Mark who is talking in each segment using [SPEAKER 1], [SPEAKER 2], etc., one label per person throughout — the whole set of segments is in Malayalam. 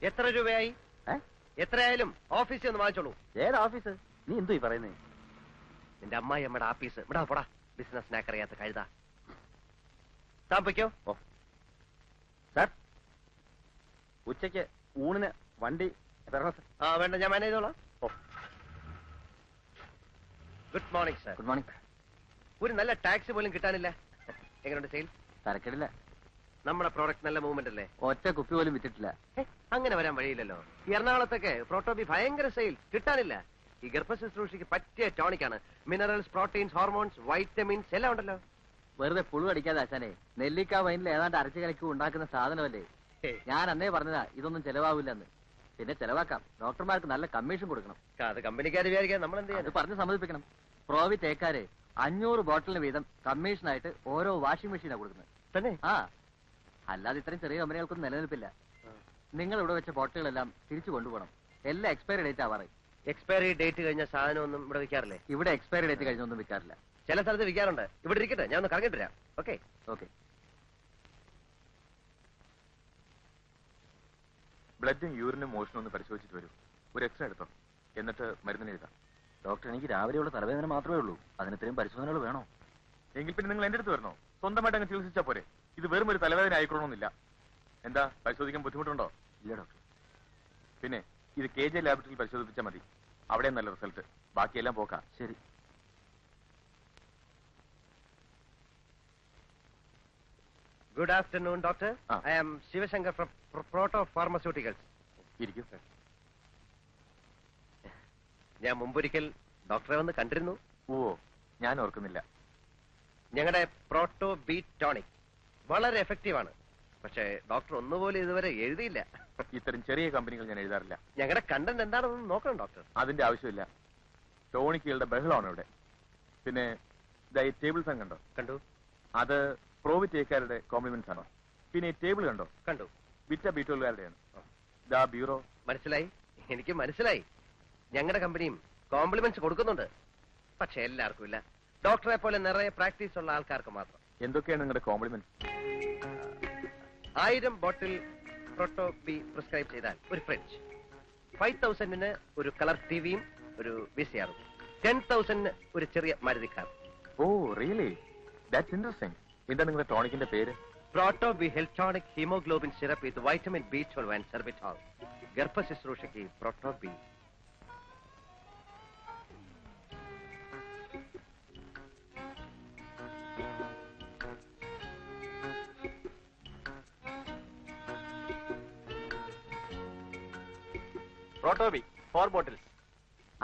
[SPEAKER 1] എത്ര രൂപയായി? എത്രയായാലും ഓഫീസിൽ ഒന്ന് വാങ്ങിച്ചോളൂ.
[SPEAKER 2] ഏത് ഓഫീസ്? നീ എന്തോ ഈ പറയുന്നേ?
[SPEAKER 1] നിന്റെ അമ്മായി അമ്മയുടെ ആഫീസ്. ഇവിടെ പോടാ, ബിസിനസ് അറിയാത്ത കഴുത. താമസിക്കോ?
[SPEAKER 2] ഓ സാർ, ഉച്ചയ്ക്ക് ഊണിന് വണ്ടി
[SPEAKER 1] വേണ്ട, ഞാൻ മാനേജ് ചെയ്തോളാം.
[SPEAKER 2] ഓ,
[SPEAKER 1] good morning sir.
[SPEAKER 2] Good morning.
[SPEAKER 1] ഒരു നല്ല ടാക്സി പോലും കിട്ടാനില്ല. എങ്ങനെയുണ്ട് സെയിൽ?
[SPEAKER 2] തരക്കേടില്ല.
[SPEAKER 1] നമ്മുടെ പ്രോഡക്റ്റ് നല്ല മൂവ്മെന്റ് അല്ലേ?
[SPEAKER 2] ഒറ്റ കുപ്പി പോലും വിറ്റിട്ടില്ല.
[SPEAKER 1] അങ്ങനെ വരാൻ വഴിയില്ലല്ലോ. ഈ എറണാകുളത്തൊക്കെ പ്രോട്ടോബി ഭയങ്കര സെയിൽ, കിട്ടാനില്ല. ഈ ഗർഭ ശുശ്രൂഷയ്ക്ക് പറ്റിയ ടോണിക്കാണ്. മിനറൽസ്, പ്രോട്ടീൻസ്, ഹോർമോൺസ്, വൈറ്റമിൻസ് എല്ലാം ഉണ്ടല്ലോ.
[SPEAKER 2] വെറുതെ പുഴു അടിക്കാതെ ആശാനെ, നെല്ലിക്ക വൈനിൽ ഏതാണ്ട് അരച്ചു കലക്കി ഉണ്ടാക്കുന്ന സാധനമല്ലേ. ഞാൻ അന്നേ പറഞ്ഞതാ ഇതൊന്നും ചെലവാവില്ലെന്ന്. പിന്നെ ചെലവാക്കാം, ഡോക്ടർമാർക്ക് നല്ല കമ്മീഷൻ കൊടുക്കണം.
[SPEAKER 1] അത് കമ്പനിക്കാർ വിചാരിക്കാൻ നമ്മൾ എന്ത് ചെയ്യാൻ?
[SPEAKER 2] പറഞ്ഞ് സമ്മതിപ്പിക്കണം. പ്രോവി തേക്കാര് 500 ബോട്ടിലിന് വീതം കമ്മീഷനായിട്ട് ഓരോ വാഷിംഗ് മെഷീനാണ് കൊടുക്കുന്നത്.
[SPEAKER 1] തന്നെ?
[SPEAKER 2] ആ, അല്ലാതെ ഇത്രയും ചെറിയ കമ്പനികൾക്കൊന്നും നിലനിൽപ്പില്ല. നിങ്ങൾ ഇവിടെ വെച്ച ബോട്ടിലുകളെല്ലാം തിരിച്ചു കൊണ്ടുപോകണം. എല്ലാം എക്സ്പയറി ഡേറ്റ് ആവാറ്.
[SPEAKER 1] എക്സ്പയറി ഡേറ്റ് കഴിഞ്ഞ സാധനം ഒന്നും ഇവിടെ വിൽക്കാറില്ലേ?
[SPEAKER 2] ഇവിടെ എക്സ്പയറി ഡേറ്റ് കഴിഞ്ഞൊന്നും വിൽക്കാറില്ല.
[SPEAKER 1] ചില സ്ഥലത്ത് വിൽക്കാറുണ്ട്. ഇവിടെ ഇരിക്കട്ടെ, ഞാൻ ഒന്ന് കറങ്ങിട്ട് വരാം. Okay
[SPEAKER 2] okay.
[SPEAKER 3] ബ്ലഡും യൂറിനും മോഷനും ഒന്ന് പരിശോധിച്ചിട്ട് വരൂ. ഒരു എക്സ്റേ എടുത്തോ, എന്നിട്ട് മരുന്നിന് എഴുതാം.
[SPEAKER 2] ഡോക്ടർ, എനിക്ക് രാവിലെയുള്ള തലവേദന മാത്രമേ ഉള്ളൂ. അതിന് ഇത്രയും പരിശോധനകൾ വേണോ?
[SPEAKER 3] എങ്കിൽ പിന്നെ നിങ്ങൾ എന്റെ അടുത്ത് വരണോ? സ്വന്തമായിട്ട് അങ്ങ് ചികിത്സിച്ചാ പോരെ. ഇത് വെറും ഒരു തലവേദന ആയിക്കൊള്ളണമെന്നില്ല. എന്താ, പരിശോധിക്കാൻ ബുദ്ധിമുട്ടുണ്ടോ?
[SPEAKER 2] ഇല്ല ഡോക്ടർ.
[SPEAKER 3] പിന്നെ ഇത് KJ ലാബറട്ടറിയിൽ പരിശോധിപ്പിച്ചാൽ മതി. അവിടെ നല്ല റിസൾട്ട്. ബാക്കിയെല്ലാം പോക്കാം.
[SPEAKER 2] ശരി.
[SPEAKER 1] Good afternoon doctor. I am Shivashankar from proto pharmaceuticals.
[SPEAKER 3] ഇരിക്കും സർ.
[SPEAKER 1] ഞാൻ മുമ്പൊരിക്കൽ ഡോക്ടറെ വന്ന് കണ്ടിരുന്നു.
[SPEAKER 3] ഓ, ഞാൻ ഓർക്കുന്നില്ല.
[SPEAKER 1] ഞങ്ങളുടെ പ്രോട്ടോ ബി ടോണിക് വളരെ എഫക്റ്റീവാണ്. പക്ഷേ ഡോക്ടർ ഒന്നുപോലെ ഇതുവരെ എഴുതിയില്ല.
[SPEAKER 3] ഇത്തരം ചെറിയ കമ്പനികൾ ഞാൻ എഴുതാറില്ല.
[SPEAKER 1] ഞങ്ങളുടെ കണ്ടന്റ് എന്താണെന്ന് നോക്കണം ഡോക്ടർ.
[SPEAKER 3] അതിന്റെ ആവശ്യമില്ല. ടോണിക്കുകളുടെ ബഹളമാണ് ഇവിടെ. പിന്നെ ഈ ടേബിൾ ഫാൻ കണ്ടോ?
[SPEAKER 1] കണ്ടു.
[SPEAKER 3] അത് പ്രോവിറ്റേക്കാരുടെ കോംപ്ലിമെന്റ്സ് ആണോ? പിന്നെ ഈ ടേബിൾ കണ്ടോ?
[SPEAKER 1] കണ്ടു.
[SPEAKER 3] വിറ്റ ബീറ്റോളുകാരുടെയാണ്. ബ്യൂറോ.
[SPEAKER 1] മനസ്സിലായി, എനിക്ക് മനസ്സിലായി. ഞങ്ങളുടെ കമ്പനിയും കോംപ്ലിമെന്റ്സ് കൊടുക്കുന്നുണ്ട്. പക്ഷെ എല്ലാവർക്കും ഇല്ല. ഡോക്ടറെ പോലെ നിറയെ പ്രാക്ടീസ് ഉള്ള ആൾക്കാർക്ക് മാത്രം.
[SPEAKER 3] എന്തൊക്കെയാണ് നിങ്ങളുടെ compliments?
[SPEAKER 1] 1000 bottle Proto B prescribe ചെയ്താൽ ഒരു ഫ്രിഡ്ജ്, 5000-ന് ഒരു കളർ ടിവിയും ഒരു VCR-ഉം, 10,000-ന് ഒരു ചെറിയ Maruti car.
[SPEAKER 3] Oh really, that's interesting. എന്താ നിങ്ങളുടെ ടോണിക്കിന്റെ പേര്?
[SPEAKER 1] Proto B heltonic haemoglobin syrup with vitamin B12 and sorbitol. ഗർഭ ശുശ്രൂഷയ്ക്ക് പ്രോട്ടോ ബി.
[SPEAKER 4] പ്രോട്ടോബി 4 ബോട്ടിൽസ്.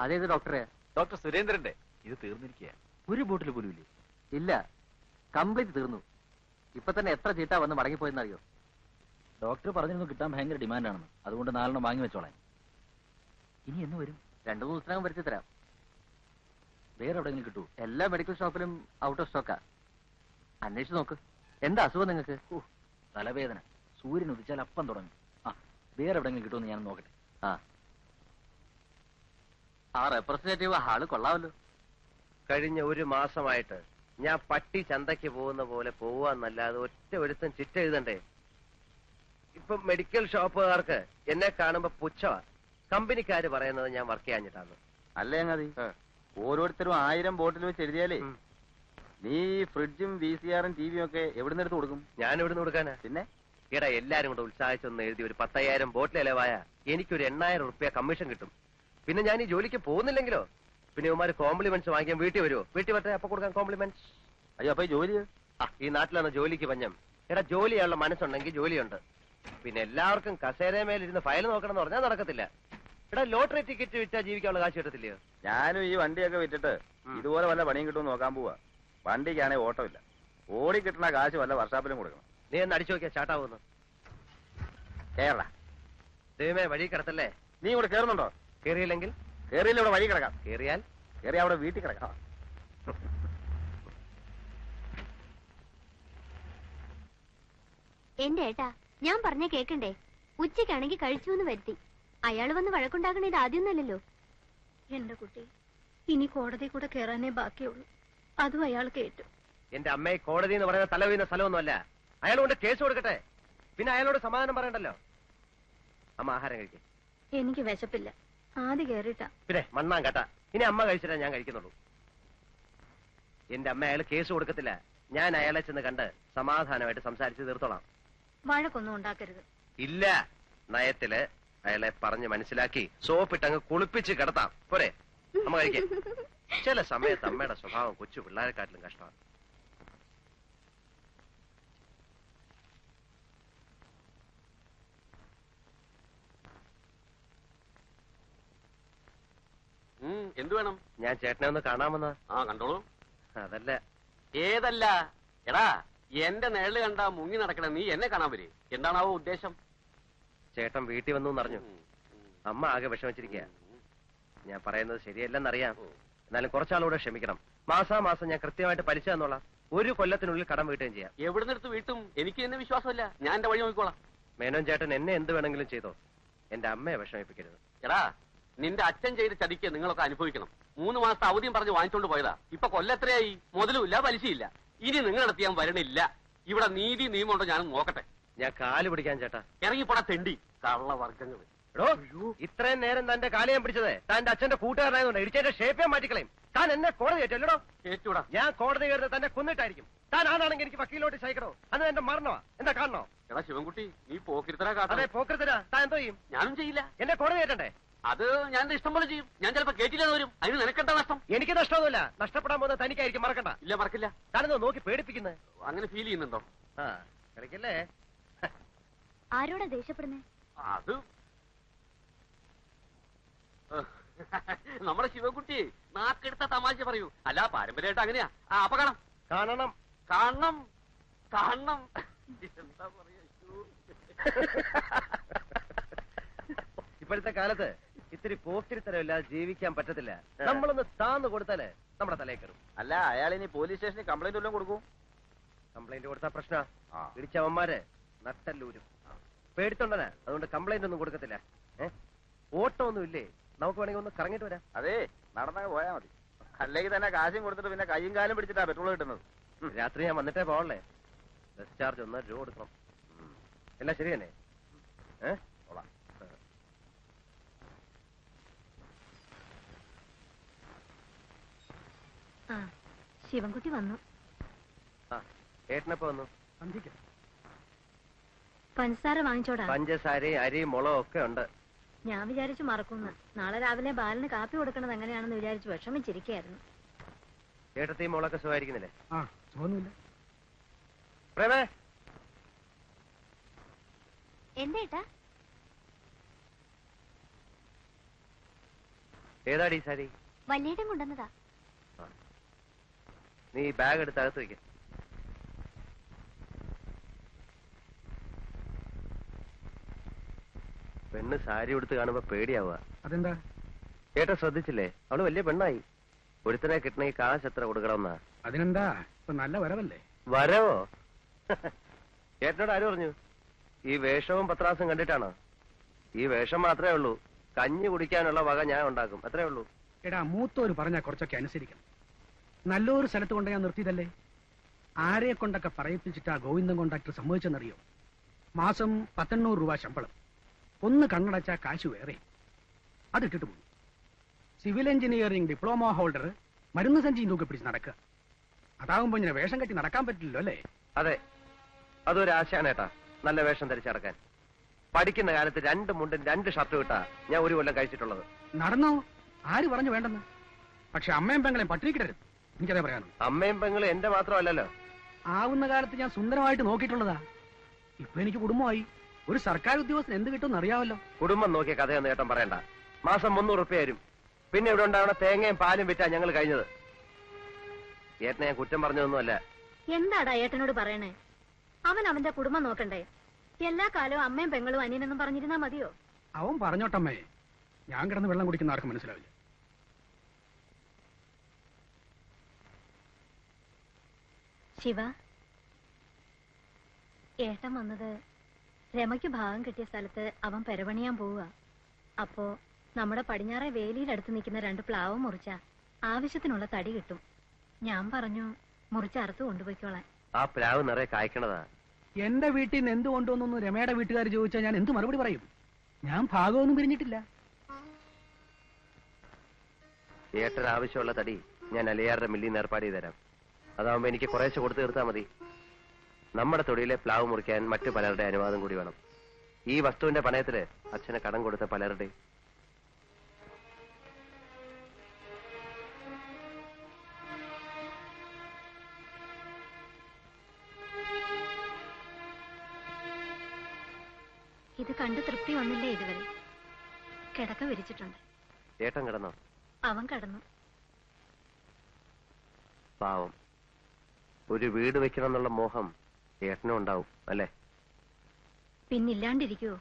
[SPEAKER 2] അതേത് ഡോക്ടറെ?
[SPEAKER 4] ഡോക്ടർ സുരേന്ദ്രന്റെ. ഇത് തീർന്നിരിക്കുക.
[SPEAKER 2] ഒരു ബോട്ടിൽ പോലും ഇല്ലേ? ഇല്ല, കംപ്ലീറ്റ് തീർന്നു. ഇപ്പൊ തന്നെ എത്ര ചീട്ടാ വന്ന് മടങ്ങിപ്പോയെന്നറിയോ? ഡോക്ടർ പറഞ്ഞിരുന്നു കിട്ടാൻ ഭയങ്കര ഡിമാൻഡാണെന്ന്. അതുകൊണ്ട് 4 വാങ്ങി വെച്ചോളാം. ഇനി എന്ന് വരും? 2-3 ദിവസത്തിനകം വരുത്തി തരാം. വേറെ എവിടെയെങ്കിലും കിട്ടൂ? എല്ലാ മെഡിക്കൽ ഷോപ്പിലും ഔട്ട് ഓഫ് സ്റ്റോക്കാ. അന്വേഷിച്ച് നോക്ക്. എന്താ അസുഖം നിങ്ങൾക്ക്? തലവേദന. സൂര്യൻ ഉദിച്ചാൽ അപ്പം തുടങ്ങും. വേറെ എവിടെയെങ്കിലും കിട്ടുമെന്ന് ഞാൻ നോക്കട്ടെ. ആ റെപ്രസെന്റേറ്റീവ് ആള് കൊള്ളാമല്ലോ.
[SPEAKER 1] കഴിഞ്ഞ 1 മാസമായിട്ട് ഞാൻ പട്ടി ചന്തയ്ക്ക് പോകുന്ന പോലെ പോവാന്നല്ലാതെ ഒറ്റ ഒരുത്തൻ ചിറ്റ എഴുതണ്ടേ. ഇപ്പൊ മെഡിക്കൽ ഷോപ്പുകാർക്ക് എന്നെ കാണുമ്പോ പുച്ഛമാ. കമ്പനിക്കാര് പറയുന്നത് ഞാൻ വർക്ക് ചെയ്യാഞ്ഞിട്ടാണ്.
[SPEAKER 2] അല്ലേ അങ്ങാതി, ഓരോരുത്തരും 1000 ബോട്ടിൽ വെച്ച് എഴുതിയാലേ നീ ഫ്രിഡ്ജും VCR-ഉം TV-യും ഒക്കെ എവിടുന്ന് എടുത്ത് കൊടുക്കും?
[SPEAKER 1] ഞാൻ എവിടുന്ന് കൊടുക്കാനാ?
[SPEAKER 2] പിന്നെ
[SPEAKER 1] ഈടാ എല്ലാരും കൂടെ ഉത്സാഹിച്ചൊന്ന് എഴുതി ഒരു 10,000 ബോട്ടിൽ ഇലവായ എനിക്കൊരു 8,000 റുപ്യ കമ്മീഷൻ കിട്ടും. പിന്നെ ഞാൻ ഈ ജോലിക്ക് പോകുന്നില്ലെങ്കിലോ? പിന്നെ ഇവന്മാര് കോംപ്ലിമെന്റ്സ് വാങ്ങിക്കാൻ വീട്ടിൽ വരുമോ? വീട്ടിൽ പറ്റേ അപ്പൊ കൊടുക്കാൻ കോംപ്ലിമെന്റ്സ്.
[SPEAKER 2] അയ്യോ, അപ്പൊ ജോലി
[SPEAKER 1] ഈ നാട്ടിലാണ് ജോലിക്ക് പഞ്ഞം. എടാ, ജോലിയുള്ള മനസ്സുണ്ടെങ്കിൽ ജോലിയുണ്ട്. പിന്നെ എല്ലാവർക്കും കസേരമേലിരുന്ന് ഫയൽ നോക്കണം എന്ന് പറഞ്ഞാൽ നടക്കത്തില്ല. എടാ, ലോട്ടറി ടിക്കറ്റ് വിറ്റാ ജീവിക്കാനുള്ള കാശ് കിട്ടത്തില്ലയോ?
[SPEAKER 2] ഞാനും ഈ വണ്ടിയൊക്കെ വിറ്റിട്ട് ഇതുപോലെ വല്ല പണിയും കിട്ടുമെന്ന് നോക്കാൻ പോവാ. വണ്ടിക്കാണെങ്കിൽ ഓട്ടമില്ല. ഓടി കിട്ടുന്ന കാശ് വല്ല വർഷാപ്പിലും കൊടുക്കണം.
[SPEAKER 1] നീ ഒന്ന് അടിച്ചു നോക്കിയാ ചാട്ടാവുന്നു.
[SPEAKER 2] കേരള
[SPEAKER 1] ദൈവമേ, വഴി കിടത്തല്ലേ.
[SPEAKER 2] നീ ഇവിടെ കേറുന്നുണ്ടോ?
[SPEAKER 1] കേറിയില്ലെങ്കിൽ?
[SPEAKER 2] കേറിയില്ല, ഇവിടെ വഴി കിടക്കാം.
[SPEAKER 1] കേറിയാൽ?
[SPEAKER 2] കേറി അവിടെ വീട്ടിൽ കിടക്കാം.
[SPEAKER 5] എന്റെ ഏട്ടാ, ഞാൻ പറഞ്ഞ കേക്കണ്ടേ? ഉച്ചയ്ക്കാണെങ്കിൽ കഴിച്ചു എന്ന് വരുത്തി. അയാൾ വന്ന് വഴക്കുണ്ടാക്കണ ഇത് ആദ്യമൊന്നല്ലല്ലോ.
[SPEAKER 6] എന്റെ കുട്ടി, ഇനി കോടതി കൂടെ കയറാനേ ബാക്കിയുള്ളൂ. അതും അയാൾ കേട്ടു.
[SPEAKER 1] എന്റെ അമ്മയെ കോടതി എന്ന് പറയുന്ന തല വീഴുന്ന സ്ഥലമൊന്നുമല്ല. അയാൾ കൊണ്ട് കേസ് കൊടുക്കട്ടെ. പിന്നെ അയാളോട് സമാധാനം പറയണ്ടല്ലോ. അമ്മ ആഹാരം കഴിക്കേ.
[SPEAKER 6] എനിക്ക് വിശപ്പില്ല, ആദ്യം കേറിട്ടാ.
[SPEAKER 1] പിന്നെ മണ്ണാൻ കേട്ടാ, ഇനി അമ്മ കഴിച്ചിട്ടാ ഞാൻ കഴിക്കുന്നുള്ളൂ. എന്റെ അമ്മ അയാൾ കേസ് കൊടുക്കത്തില്ല. ഞാൻ അയാളെ ചെന്ന് കണ്ട് സമാധാനമായിട്ട് സംസാരിച്ച് തീർത്തോളാം.
[SPEAKER 6] വഴക്കൊന്നും ഉണ്ടാക്കരുത്.
[SPEAKER 1] ഇല്ല, നയത്തില് അയാളെ പറഞ്ഞ് മനസ്സിലാക്കി സോപ്പിട്ടങ്ങ് കുളിപ്പിച്ച് കിടത്താം. പോരെ അമ്മ കഴിക്കേ. ചില സമയത്ത് അമ്മയുടെ സ്വഭാവം കൊച്ചു പിള്ളേരെക്കാട്ടിലും കഷ്ടമാണ്.
[SPEAKER 7] എന്ത് വേണം?
[SPEAKER 1] ഞാൻ ചേട്ടനെ ഒന്ന് കാണാമെന്ന്.
[SPEAKER 7] ആ കണ്ടോളൂ.
[SPEAKER 1] അതല്ല.
[SPEAKER 7] ഏതല്ല എടാ, എന്റെ നിഴല് കണ്ടാ മുങ്ങി നടക്കണ നീ എന്നെ കാണാൻ വരെ. എന്താണാവോ ഉദ്ദേശം?
[SPEAKER 1] ചേട്ടൻ വീട്ടിൽ വന്നു എന്നറിഞ്ഞു. അമ്മ ആകെ വിഷമിച്ചിരിക്കുക. ഞാൻ പറയുന്നത് ശരിയല്ലെന്നറിയാം, എന്നാലും കുറച്ചാളൂടെ ക്ഷമിക്കണം. മാസാമാസം ഞാൻ കൃത്യമായിട്ട് പലിശ തന്നോളാം. 1 കൊല്ലത്തിനുള്ളിൽ കടം വീട്ടുകയും ചെയ്യാം.
[SPEAKER 7] എവിടുന്നെടുത്ത് വീട്ടും? എനിക്ക് എന്നെ വിശ്വാസമില്ല. ഞാൻ എന്റെ വഴി നോക്കിക്കോളാം.
[SPEAKER 1] മേനോൻ ചേട്ടൻ എന്നെ എന്ത് വേണമെങ്കിലും ചെയ്തോ, എന്റെ അമ്മയെ വിഷമിപ്പിക്കരുത്.
[SPEAKER 7] എടാ, നിന്റെ അച്ഛൻ ചെയ്ത് ചതിക്ക് നിങ്ങളൊക്കെ അനുഭവിക്കണം. 3 മാസത്തെ അവധിയും പറഞ്ഞ് വാങ്ങിച്ചോണ്ട് പോയതാ. ഇപ്പൊ കൊല്ലത്രയായി, മുതലുമില്ല പലിശയില്ല. ഇനി നിങ്ങളടുത്ത് ഞാൻ വരണില്ല. ഇവിടെ നീതി നിയമം ഉണ്ടോ ഞാൻ നോക്കട്ടെ.
[SPEAKER 1] ഞാൻ കാല് പിടിക്കാൻ ചേട്ടാ.
[SPEAKER 7] ഇറങ്ങിപ്പോടാ തെണ്ടി കള്ളവർഗ്ഗങ്ങൾ.
[SPEAKER 1] എടോ, ഇത്രയും നേരം തന്റെ കാല് ഞാൻ പിടിച്ചത് തന്റെ അച്ഛന്റെ കൂട്ടുകാരനായതുകൊണ്ട് ഇടിച്ചതിന്റെ ഷേപ്പ് മാറ്റിക്കളയും. താൻ എന്നെ കോടതി കയറ്റല്ലോ.
[SPEAKER 7] കേറ്റൂടാ.
[SPEAKER 1] ഞാൻ കോടതി കയറുന്നത് തന്നെ കൊന്നിട്ടായിരിക്കും. താൻ ആണാണെങ്കിൽ എനിക്ക് വക്കീലോട്ട് സഹിക്കണോ? അന്ന് എന്റെ മരണമാ. എന്താ കാണണോ?
[SPEAKER 7] എടാ ശിവൻകുട്ടി, നീ പോക്കിരുത്തരാ
[SPEAKER 1] അതെ,
[SPEAKER 7] കാട്ടെ.
[SPEAKER 1] പോക്കരുത്തരാ. താൻ എന്തോ ചെയ്യും?
[SPEAKER 7] ഞാനും ചെയ്യില്ല.
[SPEAKER 1] എന്നെ കോടതി കയറ്റണ്ടേ?
[SPEAKER 7] അത് ഞാൻ എന്റെ ഇഷ്ടം പോലെ ചെയ്യും. ഞാൻ ചിലപ്പോ കേട്ടില്ലെന്ന് വരും. അതിന് നിനക്കെന്താ നഷ്ടം?
[SPEAKER 1] എനിക്ക് നഷ്ടമൊന്നുമില്ല. നഷ്ടപ്പെടാൻ പോകുന്നത് തനിക്കായിരിക്കും, മറക്കണ്ട.
[SPEAKER 7] ഇല്ല, മറക്കില്ല.
[SPEAKER 1] താനെന്തോ നോക്കി പേടിപ്പിക്കുന്നത്?
[SPEAKER 7] അങ്ങനെ ഫീൽ ചെയ്യുന്നുണ്ടോ?
[SPEAKER 1] ആ, കളിക്കല്ലേ.
[SPEAKER 5] ആരോടാ ദേഷ്യപ്പെടുന്നേ?
[SPEAKER 7] അത് നമ്മുടെ ശിവൻകുട്ടി നാക്കെടുത്ത തമാശ പറയൂ. അല്ല, പാരമ്പര്യമായിട്ട് അങ്ങനെയാ. അപ്പൊ കാണാം.
[SPEAKER 1] കാണണം.
[SPEAKER 7] കാണണം കാണണം. എന്താ പറയാ,
[SPEAKER 1] ഇപ്പോഴത്തെ കാലത്ത് ഇത്തിരി പോക്കിരിത്തരമില്ലാതെ ജീവിക്കാൻ പറ്റത്തില്ല. നമ്മളൊന്ന് താന്ന് കൊടുത്താല് നമ്മുടെ തലയിൽ കയറും.
[SPEAKER 2] അല്ല, അയാൾ ഇനി പോലീസ് സ്റ്റേഷനിൽ കംപ്ലൈന്റ് വല്ലതും കൊടുക്കും?
[SPEAKER 1] കംപ്ലൈന്റ് കൊടുത്താ പ്രശ്ന. ഇടിച്ചവന്മാര് നട്ടല്ലൂരും. പേടിത്തൊണ്ടനാ, അതുകൊണ്ട് കംപ്ലൈന്റ് ഒന്നും കൊടുക്കത്തില്ല. ഓട്ടം ഒന്നും ഇല്ലേ? നമുക്ക് വേണമെങ്കിൽ ഒന്ന് കറങ്ങിട്ട് വരാം.
[SPEAKER 2] അതെ, നടന്നങ്ങ് പോയാ മതി. അല്ലെങ്കിൽ തന്നെ കാശും കൊടുത്തിട്ട് പിന്നെ കൈയും കാലും പിടിച്ചിട്ടാ പെട്രോൾ കിട്ടുന്നത്.
[SPEAKER 1] രാത്രി ഞാൻ വന്നിട്ടേ പോകണേ. ബസ് ചാർജ് 1 രൂപ കൊടുക്കണം. എല്ലാം ശരി തന്നെ.
[SPEAKER 6] ആ, ശിവൻകുട്ടി വന്നു.
[SPEAKER 1] ഏട്ടനപ്പോ വന്നു.
[SPEAKER 6] പഞ്ചസാര വാങ്ങിച്ചോടാ.
[SPEAKER 1] പഞ്ചസാരയും അരിയും മുളകും ഒക്കെ ഉണ്ട്.
[SPEAKER 6] ഞാൻ വിചാരിച്ചു മറക്കുന്നു. നാളെ രാവിലെ ബാലന് കാപ്പി കൊടുക്കണത് എങ്ങനെയാണെന്ന് വിചാരിച്ചു വിഷമിച്ചിരിക്കായിരുന്നു.
[SPEAKER 1] ഏട്ടത്തെയും മോളൊക്കെ സുഖമായിരിക്കുന്നില്ലേ?
[SPEAKER 8] തോന്നുന്നില്ല.
[SPEAKER 1] പ്രേമേ,
[SPEAKER 5] എന്തേട്ടാ?
[SPEAKER 1] ഏതാടി ഈ സാരി?
[SPEAKER 5] വല്യേട്ടൻ കൊണ്ടുവന്നതാ.
[SPEAKER 1] നീ ബാഗ് എടുത്ത് അകത്ത് വയ്ക്ക. പെണ്ണ് സാരി ഉടുത്ത് കാണുമ്പോ പേടിയാവുക.
[SPEAKER 8] അതെന്താ?
[SPEAKER 1] ഏട്ടാ ശ്രദ്ധിച്ചില്ലേ? അവള് വലിയ പെണ്ണായി. ഒരുത്തനെ കിട്ടണമെങ്കിൽ കാശ് എത്ര കൊടുക്കണമെന്നാ?
[SPEAKER 8] അതിനെന്താ, ഇപ്പൊ നല്ല വരവല്ലേ?
[SPEAKER 1] വരവോ? ഏട്ടനോട് ആര് പറഞ്ഞു? ഈ വേഷവും പത്രാസും കണ്ടിട്ടാണോ? ഈ വേഷം മാത്രമേ ഉള്ളൂ. കഞ്ഞി കുടിക്കാനുള്ള വക ഞാൻ ഉണ്ടാക്കും, അത്രേ ഉള്ളൂ.
[SPEAKER 8] എടാ, മൂത്തോര് പറഞ്ഞാ കുറച്ചൊക്കെ അനുസരിക്കണം. നല്ലൊരു സ്ഥലത്ത് കൊണ്ട് ഞാൻ നിർത്തിയതല്ലേ. ആരെ കൊണ്ടൊക്കെ പറയിപ്പിച്ചിട്ടാ ഗോവിന്ദൻ കോൺട്രാക്ടർ സമ്മതിച്ചെന്നറിയോ? മാസം 1800 രൂപ ശമ്പളം. ഒന്ന് കണ്ണടച്ചാ കാശ് വേറെ. അതിട്ടിട്ട് പോകും. സിവിൽ എഞ്ചിനീയറിംഗ് ഡിപ്ലോമ ഹോൾഡർ മരുന്ന് സഞ്ചിയും തൂക്കി പിടിച്ച് നടക്കുക. അതാകുമ്പോ ഇങ്ങനെ വേഷം കെട്ടി നടക്കാൻ പറ്റില്ലല്ലോ അല്ലേ?
[SPEAKER 1] അതെ, അതൊരാശാനേട്ടാ, നല്ല വേഷം ധരിച്ചടക്കാൻ. പഠിക്കുന്ന കാലത്ത് 2 മുണ്ടും 2 ഷർട്ട് കിട്ടാ ഞാൻ 1 കൊല്ലം കഴിച്ചിട്ടുള്ളത്.
[SPEAKER 8] നടന്നോ? ആര് പറഞ്ഞു വേണ്ടെന്ന്? പക്ഷെ അമ്മയും പെങ്ങളെയും പട്ടിണിക്കിടരുത്, എനിക്കതേ പറയാനുള്ളൂ.
[SPEAKER 1] അമ്മയും പെങ്ങളും എന്റെ മാത്രമല്ലല്ലോ.
[SPEAKER 8] ആവുന്ന കാലത്ത് ഞാൻ സുന്ദരമായിട്ട് നോക്കിയിട്ടുള്ളതാ. ഇപ്പൊ എനിക്ക് കുടുംബമായി. ഒരു സർക്കാർ ഉദ്യോഗസ്ഥന് എന്ത് കിട്ടുമെന്ന് അറിയാമല്ലോ.
[SPEAKER 1] കുടുംബം നോക്കിയ കഥയൊന്നും ഏട്ടൻ പറയണ്ട. മാസം 300 റുപ്യ വരും. പിന്നെ ഇവിടെ ഉണ്ടാവണ തേങ്ങയും പാലും വിറ്റാ ഞങ്ങൾ കഴിഞ്ഞത്. ഏട്ടനെ ഞാൻ കുറ്റം പറഞ്ഞതൊന്നുമല്ല.
[SPEAKER 6] എന്താടാ ഏട്ടനോട് പറയണേ? അവൻ അവന്റെ കുടുംബം നോക്കണ്ടേ? എല്ലാ കാലവും അമ്മയും പെങ്ങളും അനിയനെന്നും പറഞ്ഞിരുന്നാ മതിയോ?
[SPEAKER 8] അവൻ പറഞ്ഞോട്ടമ്മേ, ഞാൻ കിടന്ന് വെള്ളം കുടിക്കുന്ന ആർക്കും മനസ്സിലാവില്ല.
[SPEAKER 6] ശിവ, ഏട്ടൻ വന്നത് രമയ്ക്ക് ഭാഗം കിട്ടിയ സ്ഥലത്ത് അവൻ പെരപണിയാൻ പോവുക. അപ്പോ നമ്മുടെ പടിഞ്ഞാറെ വേലിയിലടുത്ത് നിൽക്കുന്ന 2 പ്ലാവ് മുറിച്ച ആവശ്യത്തിനുള്ള തടി കിട്ടും. ഞാൻ പറഞ്ഞു മുറിച്ചറുത്ത് കൊണ്ടുപോയിക്കോളാൻ.
[SPEAKER 1] ആ പ്ലാവ് നിറയെ കായ്ക്കണതാ.
[SPEAKER 8] എന്റെ വീട്ടിൽ നിന്ന് എന്ത് കൊണ്ടുവന്നു രമയുടെ വീട്ടുകാർ ചോദിച്ചാൽ ഞാൻ എന്ത് മറുപടി പറയും? ഞാൻ ഭാഗമൊന്നും പിരിഞ്ഞിട്ടില്ല.
[SPEAKER 1] ഏട്ടന് ആവശ്യമുള്ള തടി ഞാൻ അലിയാറുടെ മില്ലിൽ ഏർപ്പാട് ചെയ്ത് തരാം. അതാവുമ്പോ എനിക്ക് കുറേശ്ശെ കൊടുത്തു തീർത്താൽ മതി. നമ്മുടെ തൊടിയിലെ പ്ലാവ് മുറിക്കാൻ മറ്റു പലരുടെ അനുവാദം കൂടി വേണം. ഈ വസ്തുവിന്റെ പണയത്തില് അച്ഛന് കടം കൊടുത്ത പലരുടെ.
[SPEAKER 6] ഇത് കണ്ട് തൃപ്തി വന്നില്ലേ ഇതുവരെ? കിടക്ക വിരിച്ചിട്ടുണ്ട്.
[SPEAKER 1] ഏട്ടൻ കിടന്നോ?
[SPEAKER 6] അവൻ കടന്നു.
[SPEAKER 1] പാവം. ഒരു വീട് വെക്കണം എന്നുള്ള മോഹം ഏട്ടനും ഉണ്ടാവും അല്ലേ?
[SPEAKER 6] പിന്നില്ലാണ്ടിരിക്കുവോ?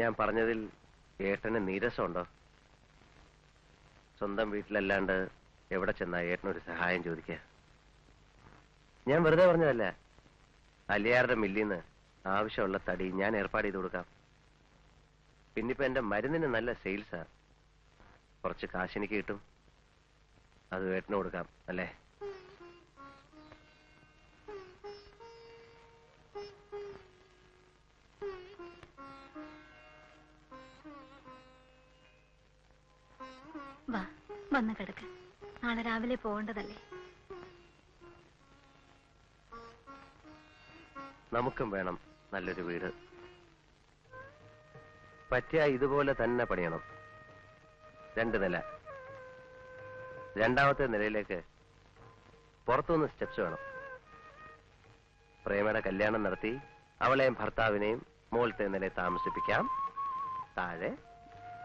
[SPEAKER 1] ഞാൻ പറഞ്ഞതിൽ ഏട്ടന് നീരസമുണ്ടോ? സ്വന്തം വീട്ടിലല്ലാണ്ട് എവിടെ ചെന്നാ ഏട്ടനൊരു സഹായം ചോദിക്കുക? ഞാൻ വെറുതെ പറഞ്ഞതല്ല. അലിയാറുടെ മില്ലിന്ന് ആവശ്യമുള്ള തടി ഞാൻ ഏർപ്പാട് ചെയ്ത് കൊടുക്കാം. പിന്നിപ്പോ എന്റെ മരുന്നിന് നല്ല സെയിൽസാ. കുറച്ച് കാശ് എനിക്ക് കിട്ടും. അത് ഏട്ടന് കൊടുക്കാം അല്ലേ?
[SPEAKER 6] വാ, വന്ന് കിടക്ക. നാളെ രാവിലെ പോകേണ്ടതല്ലേ?
[SPEAKER 1] നമുക്കും വേണം നല്ലൊരു വീട്. പറ്റിയ ഇതുപോലെ തന്നെ പണിയണം. 2 നില. 2ാമത്തെ നിലയിലേക്ക് പുറത്തുനിന്ന് സ്റ്റെപ്സ് വേണം. പ്രേമയുടെ കല്യാണം നടത്തി അവളെയും ഭർത്താവിനെയും മുകളിലത്തെ നിലയിൽ താമസിപ്പിക്കാം. താഴെ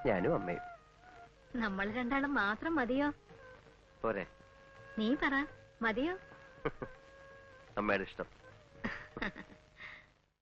[SPEAKER 1] ഞാനും അമ്മയും.
[SPEAKER 6] നമ്മൾ രണ്ടാളും മാത്രം മതിയോ?
[SPEAKER 1] പോരെ?
[SPEAKER 6] നീ പറ, മതിയോ?
[SPEAKER 1] അമ്മയുടെ ഇഷ്ടം.